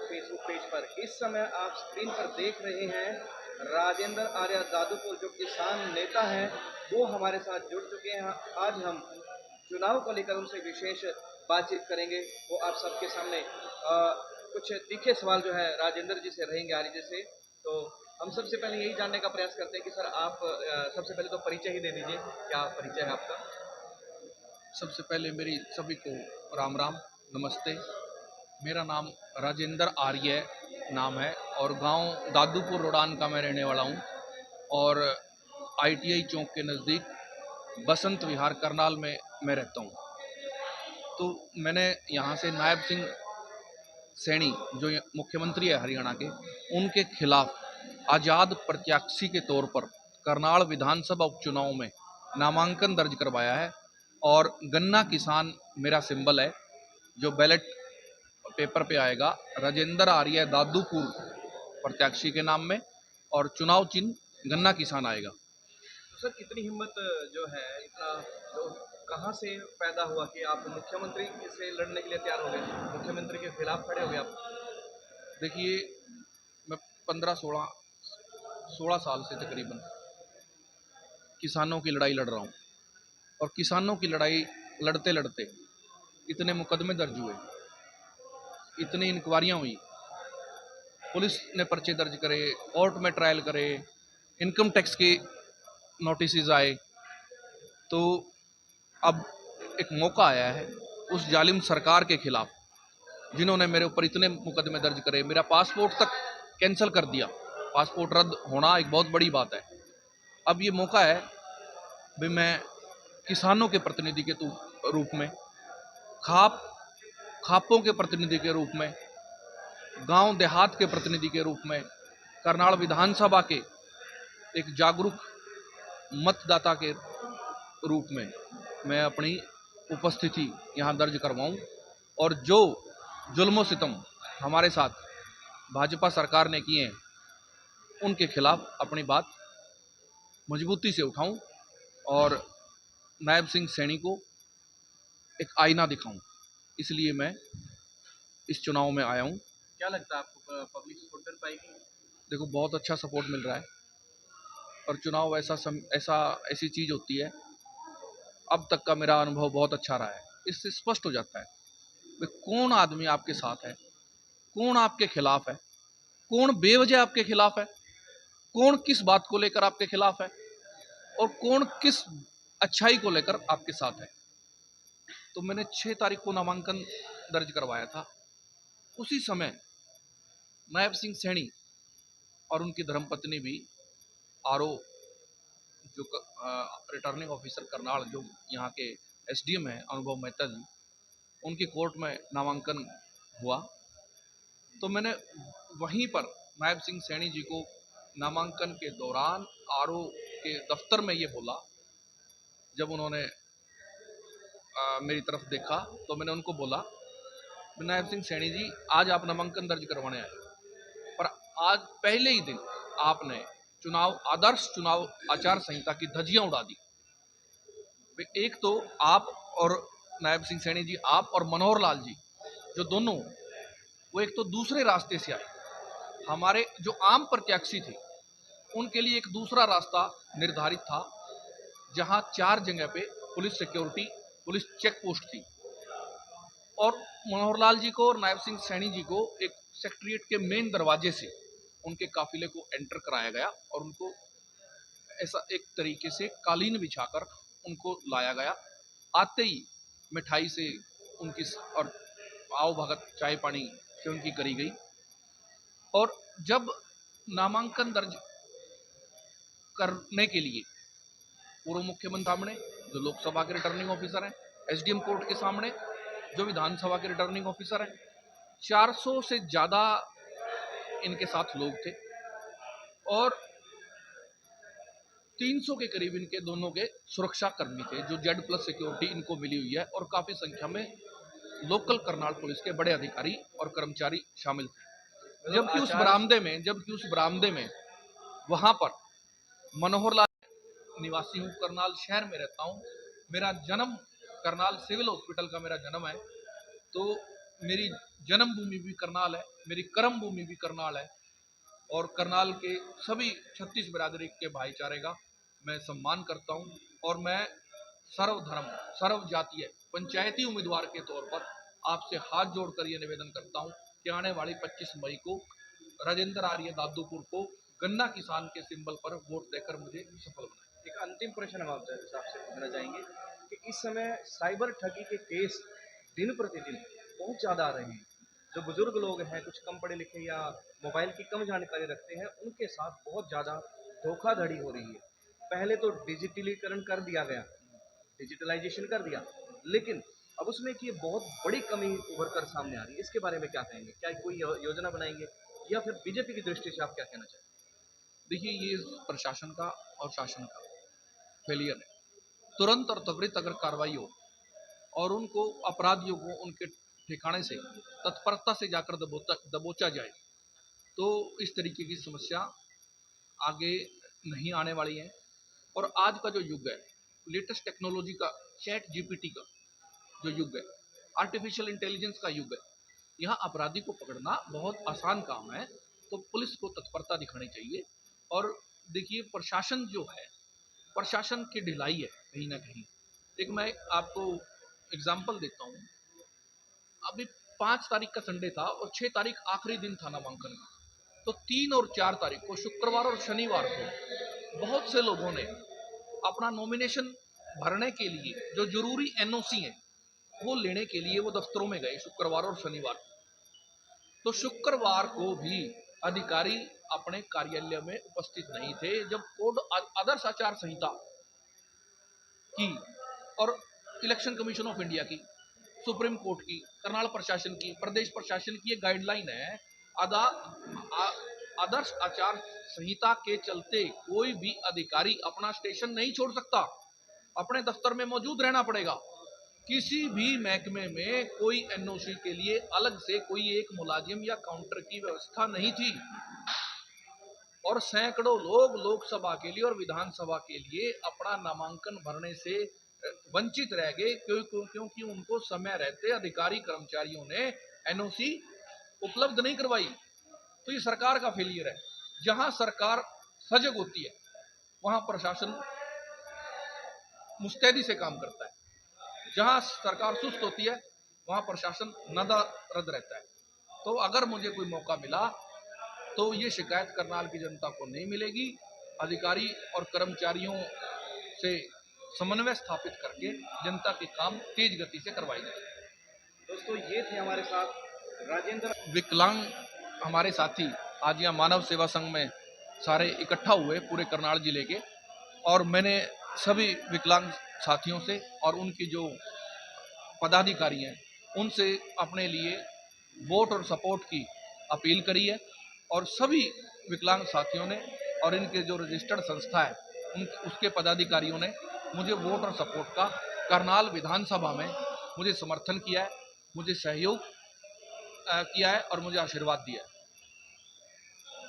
Facebook page पर। इस समय आप स्क्रीन पर देख रहे हैं राजेंद्र आर्य दादूपुर, जो किसान नेता हैं, वो हमारे साथ जुड़ चुके हैं। आज हम चुनाव को लेकर उनसे विशेष बातचीत करेंगे। वो आप सबके सामने कुछ तीखे सवाल जो है राजेंद्र जी से रहेंगे, आर्य जी से। तो हम सबसे पहले यही जानने का प्रयास करते हैं कि सर आप सबसे पहले तो परिचय ही दे दीजिए, क्या परिचय है आपका? सबसे पहले मेरी सभी को राम राम, नमस्ते। मेरा नाम राजेंद्र आर्य नाम है और गांव दादूपुर रोडान का मैं रहने वाला हूं और आईटीआई चौक के नज़दीक बसंत विहार करनाल में मैं रहता हूं। तो मैंने यहां से नायब सिंह सैनी जो मुख्यमंत्री है हरियाणा के, उनके खिलाफ आज़ाद प्रत्याशी के तौर पर करनाल विधानसभा उपचुनाव में नामांकन दर्ज करवाया है और गन्ना किसान मेरा सिंबल है, जो बैलेट पेपर पे आएगा राजेंद्र आर्य दादूपुर प्रत्याशी के नाम में, और चुनाव चिन्ह गन्ना किसान आएगा। तो सर कितनी हिम्मत जो है, इतना जो कहाँ से पैदा हुआ कि आप मुख्यमंत्री से लड़ने के लिए तैयार हो गए, मुख्यमंत्री के खिलाफ खड़े हो गए आप? देखिए, मैं 15-16 साल से तकरीबन किसानों की लड़ाई लड़ रहा हूँ और किसानों की लड़ाई लड़ते लड़ते इतने मुकदमे दर्ज हुए, इतनी इंक्वायरियाँ हुई, पुलिस ने पर्चे दर्ज करे, कोर्ट में ट्रायल करे, इनकम टैक्स के नोटिस आए। तो अब एक मौका आया है उस जालिम सरकार के खिलाफ, जिन्होंने मेरे ऊपर इतने मुकदमे दर्ज करे, मेरा पासपोर्ट तक कैंसिल कर दिया। पासपोर्ट रद्द होना एक बहुत बड़ी बात है। अब ये मौका है भी मैं किसानों के प्रतिनिधि के रूप में, खापों के प्रतिनिधि के रूप में, गांव देहात के प्रतिनिधि के रूप में, करनाल विधानसभा के एक जागरूक मतदाता के रूप में मैं अपनी उपस्थिति यहाँ दर्ज करवाऊँ और जो जुल्म सितम हमारे साथ भाजपा सरकार ने किए हैं, उनके खिलाफ अपनी बात मजबूती से उठाऊं और नायब सिंह सैनी को एक आईना दिखाऊं। इसलिए मैं इस चुनाव में आया हूं। क्या लगता है आपको, पब्लिक सपोर्ट कर पाएगी? देखो, बहुत अच्छा सपोर्ट मिल रहा है और चुनाव ऐसी चीज़ होती है, अब तक का मेरा अनुभव बहुत अच्छा रहा है। इससे स्पष्ट हो जाता है कि कौन आदमी आपके साथ है, कौन आपके खिलाफ है, कौन बेवजह आपके खिलाफ है, कौन किस बात को लेकर आपके खिलाफ है और कौन किस अच्छाई को लेकर आपके साथ है। तो मैंने 6 तारीख को नामांकन दर्ज करवाया था। उसी समय नायब सिंह सैनी और उनकी धर्मपत्नी भी आरओ, जो रिटर्निंग ऑफिसर करनाल, जो यहाँ के एसडीएम हैं अनुभव मेहता जी, उनकी कोर्ट में नामांकन हुआ। तो मैंने वहीं पर नायब सिंह सैनी जी को नामांकन के दौरान आरओ के दफ्तर में ये बोला, जब उन्होंने मेरी तरफ देखा तो मैंने उनको बोला, नायब सिंह सैनी जी, आज आप नामांकन दर्ज करवाने आए, पर आज पहले ही दिन आपने आदर्श चुनाव आचार संहिता की धज्जियां उड़ा दी। एक तो आप और नायब सिंह सैनी जी, आप और मनोहर लाल जी, जो दोनों, वो एक तो दूसरे रास्ते से आए। हमारे जो आम प्रत्याशी थे उनके लिए एक दूसरा रास्ता निर्धारित था, जहां 4 जगह पे police security, police check post थी, और मनोहर लाल जी को और नायब सिंह सैनी जी को एक सेक्रेटरिएट के मेन दरवाजे से उनके काफिले को एंटर कराया गया और उनको ऐसा एक तरीके से कालीन बिछाकर उनको लाया गया। आते ही मिठाई से उनकी और आओ भगत चाय पानी से उनकी करी गई। और जब नामांकन दर्ज करने के लिए पूर्व मुख्यमंत्री सामने, जो लोकसभा के रिटर्निंग ऑफिसर हैं, एसडीएम कोर्ट के सामने जो विधानसभा के रिटर्निंग ऑफिसर हैं, 400 से ज़्यादा इनके साथ लोग थे और 300 के करीब इनके दोनों के सुरक्षा कर्मी थे, जो Z+ सिक्योरिटी इनको मिली हुई है, और काफ़ी संख्या में लोकल करनाल पुलिस के बड़े अधिकारी और कर्मचारी शामिल थे। जबकि उस बरामदे में वहाँ पर मनोहर लाल, निवासी हूँ, करनाल शहर में रहता हूँ, मेरा जन्म करनाल सिविल हॉस्पिटल का मेरा जन्म है, तो मेरी जन्मभूमि भी करनाल है, मेरी कर्म भूमि भी करनाल है, और करनाल के सभी 36 बिरादरी के भाईचारे का मैं सम्मान करता हूं। और मैं सर्वधर्म सर्व जातीय पंचायती उम्मीदवार के तौर पर आपसे हाथ जोड़कर यह निवेदन करता हूं कि आने वाली 25 मई को राजेंद्र आर्य दादूपुर को गन्ना किसान के सिंबल पर वोट देकर मुझे सफल बनाएं। एक अंतिम प्रश्न हम आपसे पूछना चाहेंगे कि इस समय साइबर ठगी के केस दिन प्रतिदिन बहुत ज़्यादा आ रहे हैं। जो बुजुर्ग लोग हैं, कुछ कम पढ़े लिखे या मोबाइल की कम जानकारी रखते हैं, उनके साथ बहुत ज़्यादा धोखाधड़ी हो रही है। पहले तो डिजिटलीकरण कर दिया गया, डिजिटलाइजेशन कर दिया, लेकिन अब उसमें कि बहुत बड़ी कमी उभर कर सामने आ रही है। इसके बारे में क्या कहेंगे? क्या कोई योजना बनाएंगे या फिर बीजेपी की दृष्टि से आप क्या कहना चाहेंगे? देखिए, ये प्रशासन का और शासन का फेलियर है। तुरंत और त्वरित अगर कार्रवाई हो और उनको अपराधियों को उनके ठिकाने से तत्परता से जाकर दबोचा जाए तो इस तरीके की समस्या आगे नहीं आने वाली है। और आज का जो युग है, लेटेस्ट टेक्नोलॉजी का, चैट जीपीटी का जो युग है, आर्टिफिशियल इंटेलिजेंस का युग है, यहाँ अपराधी को पकड़ना बहुत आसान काम है। तो पुलिस को तत्परता दिखानी चाहिए। और देखिए, प्रशासन जो है, प्रशासन की ढिलाई है कहीं ना कहीं। एक मैं आपको एग्जाम्पल देता हूँ। अभी 5 तारीख का संडे था और 6 तारीख आखिरी दिन था नामांकन का। तो 3 और 4 तारीख को, शुक्रवार और शनिवार को, बहुत से लोगों ने अपना नॉमिनेशन भरने के लिए जो जरूरी एनओसी है वो लेने के लिए वो दफ्तरों में गए शुक्रवार और शनिवार को। तो शुक्रवार को भी अधिकारी अपने कार्यालय में उपस्थित नहीं थे, जब कोड आदर्श आचार संहिता की और इलेक्शन कमीशन ऑफ इंडिया की, सुप्रीम कोर्ट की, करनाल प्रशासन की, प्रदेश प्रशासन की ये गाइडलाइन है। आदर्श आचार संहिता के चलते कोई भी अधिकारी अपना स्टेशन नहीं छोड़ सकता, अपने दफ्तर में मौजूद रहना पड़ेगा। किसी भी महकमे में कोई एनओसी के लिए अलग से कोई एक मुलाजिम या काउंटर की व्यवस्था नहीं थी। और सैकड़ों लोग लोकसभा के लिए और विधानसभा के लिए अपना नामांकन भरने से वंचित रह गए, क्योंकि उनको समय रहते अधिकारी कर्मचारियों ने एनओसी उपलब्ध नहीं करवाई। तो ये सरकार का फेलियर है। जहां सरकार सजग होती है वहां प्रशासन मुस्तैदी से काम करता है, जहां सरकार सुस्त होती है वहां प्रशासन नदारद रहता है। तो अगर मुझे कोई मौका मिला तो ये शिकायत करनाल की जनता को नहीं मिलेगी। अधिकारी और कर्मचारियों से समन्वय स्थापित करके जनता के काम तेज गति से करवाई जाए। दोस्तों, ये थे हमारे साथ राजेंद्र। विकलांग हमारे साथी आज यहाँ मानव सेवा संघ में सारे इकट्ठा हुए पूरे करनाल जिले के, और मैंने सभी विकलांग साथियों से और उनकी जो पदाधिकारी हैं उनसे अपने लिए वोट और सपोर्ट की अपील करी है। और सभी विकलांग साथियों ने और इनके जो रजिस्टर्ड संस्था है उसके पदाधिकारियों ने मुझे वोट और सपोर्ट का करनाल विधानसभा में मुझे समर्थन किया है, मुझे सहयोग किया है और मुझे आशीर्वाद दिया है।